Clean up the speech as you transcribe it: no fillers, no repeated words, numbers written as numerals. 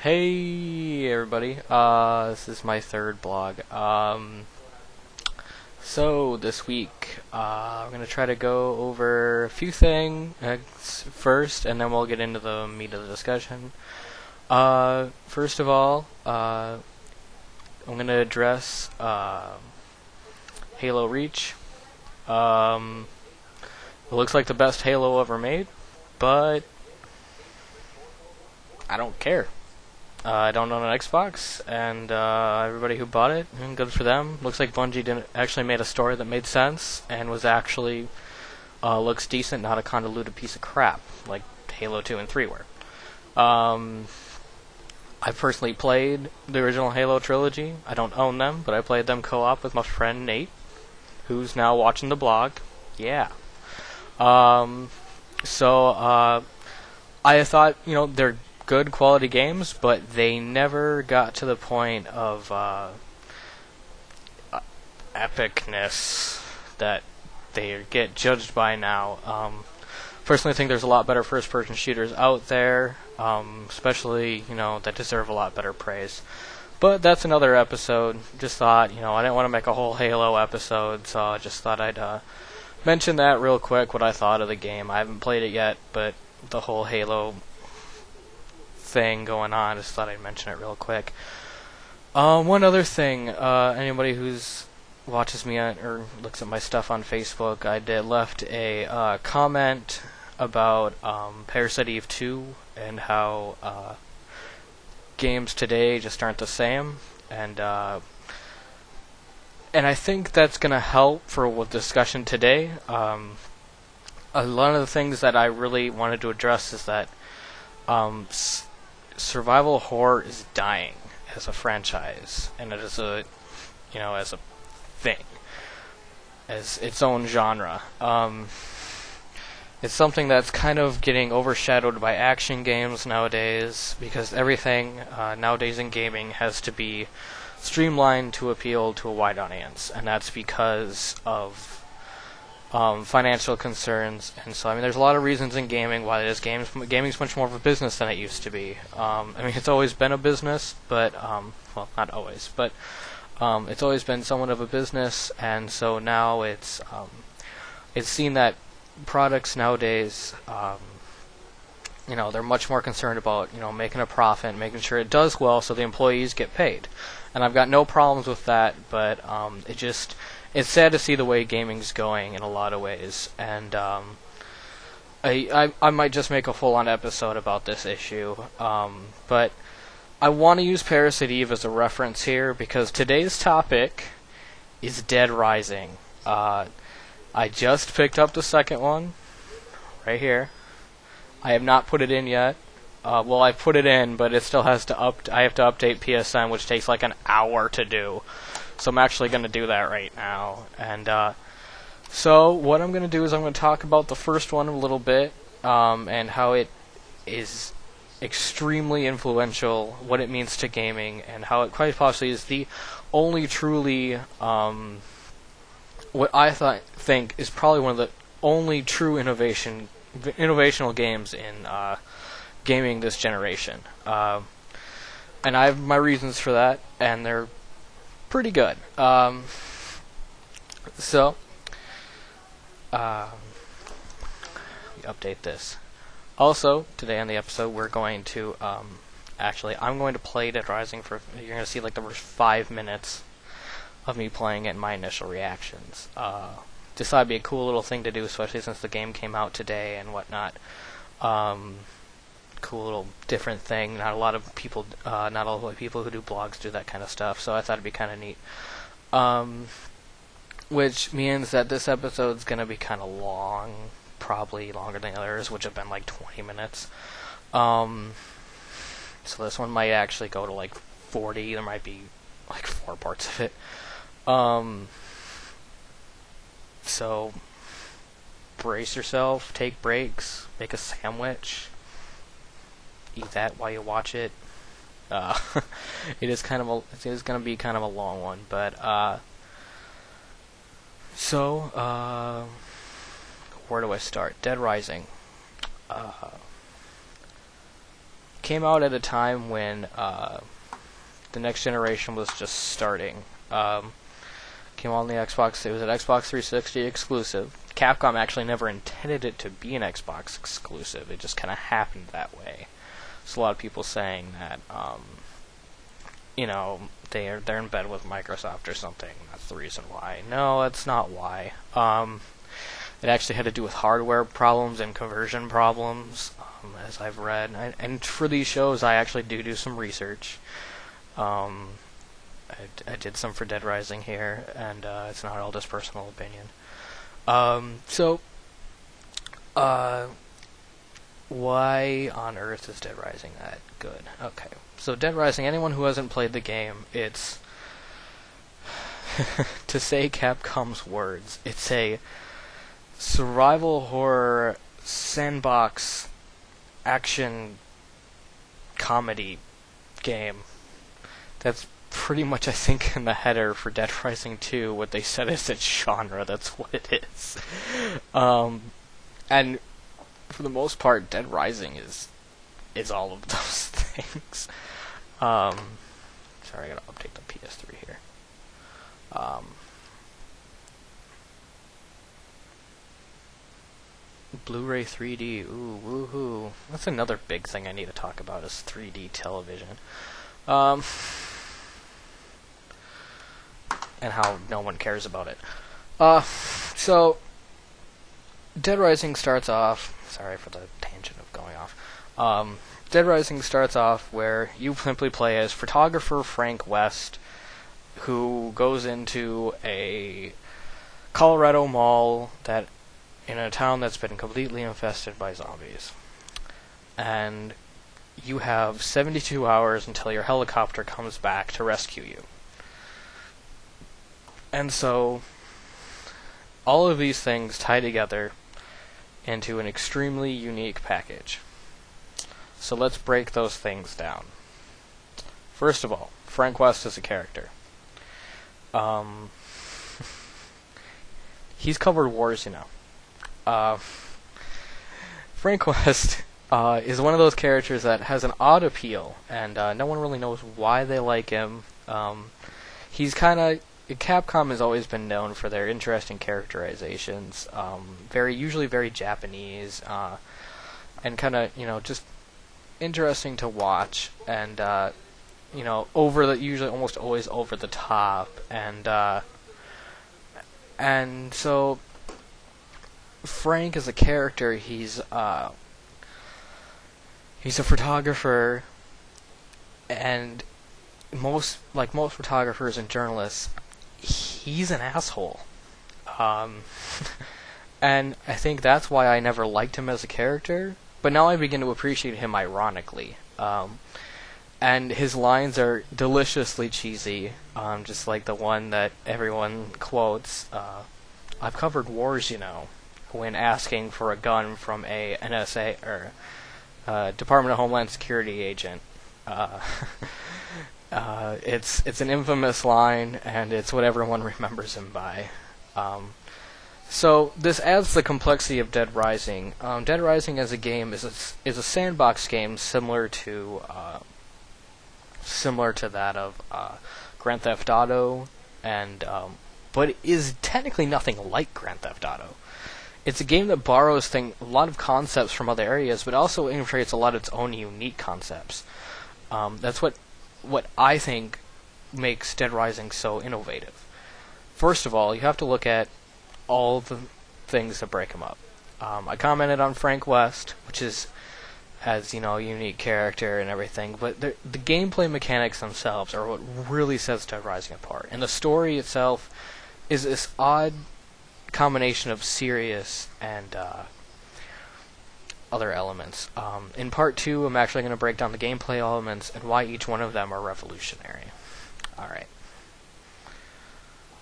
Hey everybody, this is my third blog. So this week, I'm gonna try to go over a few things first, and then we'll get into the meat of the discussion. First of all, I'm gonna address Halo Reach. It looks like the best Halo ever made, but I don't care. I don't own an Xbox, and everybody who bought it, good for them. Looks like Bungie didn't actually made a story that made sense and was actually looks decent, not a convoluted piece of crap like Halo 2 and 3 were. I personally played the original Halo trilogy. I don't own them, but I played them co-op with my friend Nate, who's now watching the blog. Yeah. I thought, they're good quality games, but they never got to the point of epicness that they get judged by now. Personally, I think there's a lot better first-person shooters out there, especially, that deserve a lot better praise. But that's another episode. Just thought, I didn't want to make a whole Halo episode, so I just thought I'd mention that real quick, what I thought of the game. I haven't played it yet, but the whole Halo thing going on, just thought I'd mention it real quick. One other thing, anybody who's watches me or looks at my stuff on Facebook, I left a comment about Parasite Eve 2 and how games today just aren't the same, and I think that's gonna help for discussion today. A lot of the things that I really wanted to address is that survival horror is dying as a franchise, and it is as a thing, as its own genre. It's something that's kind of getting overshadowed by action games nowadays, because everything nowadays in gaming has to be streamlined to appeal to a wide audience, and that's because of financial concerns. And so, there's a lot of reasons in gaming why it is gaming's much more of a business than it used to be. It's always been a business, but well, not always, but it's always been somewhat of a business, and so now it's seen that products nowadays, they're much more concerned about making a profit, making sure it does well, so the employees get paid. And I've got no problems with that, but it's sad to see the way gaming's going in a lot of ways, and I might just make a full-on episode about this issue, but I want to use Parasite Eve as a reference here, because today's topic is Dead Rising. I just picked up the second one, right here. I have not put it in yet. Well, I've put it in, but it still has to I have to update PSN, which takes like an hour to do. So I'm actually going to do that right now. And so what I'm going to do is I'm going to talk about the first one a little bit, and how it is extremely influential, what it means to gaming, and how it quite possibly is the only truly, what I think is probably one of the only true innovational games in gaming this generation. And I have my reasons for that, and they're pretty good. So, update this. Also, today on the episode, we're going to, I'm going to play Dead Rising you're going to see like the first 5 minutes of me playing it and my initial reactions. Just thought it'd be a cool little thing to do, especially since the game came out today and whatnot. Cool little different thing. Not a lot of people who do blogs do that kind of stuff, so I thought it'd be kind of neat. Which means that this episode's gonna be kind of long, probably longer than the others, which have been like 20 minutes. So this one might actually go to like 40. There might be like 4 parts of it. So brace yourself, take breaks, make a sandwich, eat that while you watch it. It is going to be kind of a long one, but where do I start? Dead Rising. came out at a time when the next generation was just starting. Came on the Xbox. It was an Xbox 360 exclusive. Capcom actually never intended it to be an Xbox exclusive. It just kind of happened that way. So a lot of people saying that, they're in bed with Microsoft or something. That's the reason why. No, that's not why. It actually had to do with hardware problems and conversion problems, as I've read. And for these shows, I actually do some research. I did some for Dead Rising here, and it's not all just personal opinion. Why on earth is Dead Rising that good? Okay, so Dead Rising, anyone who hasn't played the game, it's, to say Capcom's words, it's a survival horror sandbox action comedy game. That's pretty much, I think, in the header for Dead Rising 2, what they said is its genre. That's what it is. And for the most part, Dead Rising is all of those things. Sorry, I gotta update the PS3 here. Blu-ray 3D, ooh, woohoo. That's another big thing I need to talk about, is 3D television. And how no one cares about it. So, Dead Rising starts off... Sorry for the tangent of going off. Dead Rising starts off where you simply play as photographer Frank West, who goes into a Colorado mall in a town that's been completely infested by zombies. And you have 72 hours until your helicopter comes back to rescue you. And so, all of these things tie together into an extremely unique package. So let's break those things down. First of all, Frank West is a character. He's covered wars, Frank West is one of those characters that has an odd appeal, and no one really knows why they like him. He's kind of... Capcom has always been known for their interesting characterizations, usually very Japanese, and kind of, just interesting to watch, and, usually almost always over the top, and so Frank is a character. He's a photographer, and most photographers and journalists, he's an asshole. And I think that's why I never liked him as a character, but now I begin to appreciate him ironically. And his lines are deliciously cheesy, just like the one that everyone quotes, I've covered wars, when asking for a gun from a NSA, or Department of Homeland Security agent. It's an infamous line, and it's what everyone remembers him by. So this adds the complexity of Dead Rising. Dead Rising as a game is a sandbox game similar to that of Grand Theft Auto, and but is technically nothing like Grand Theft Auto. It's a game that borrows a lot of concepts from other areas, but also integrates a lot of its own unique concepts. That's what I think makes Dead Rising so innovative. First of all, you have to look at all the things that break him up. I commented on Frank West, which has a unique character and everything, but the gameplay mechanics themselves are what really sets Dead Rising apart. And the story itself is this odd combination of serious and other elements. In part 2, I'm actually going to break down the gameplay elements and why each one of them are revolutionary. Alright.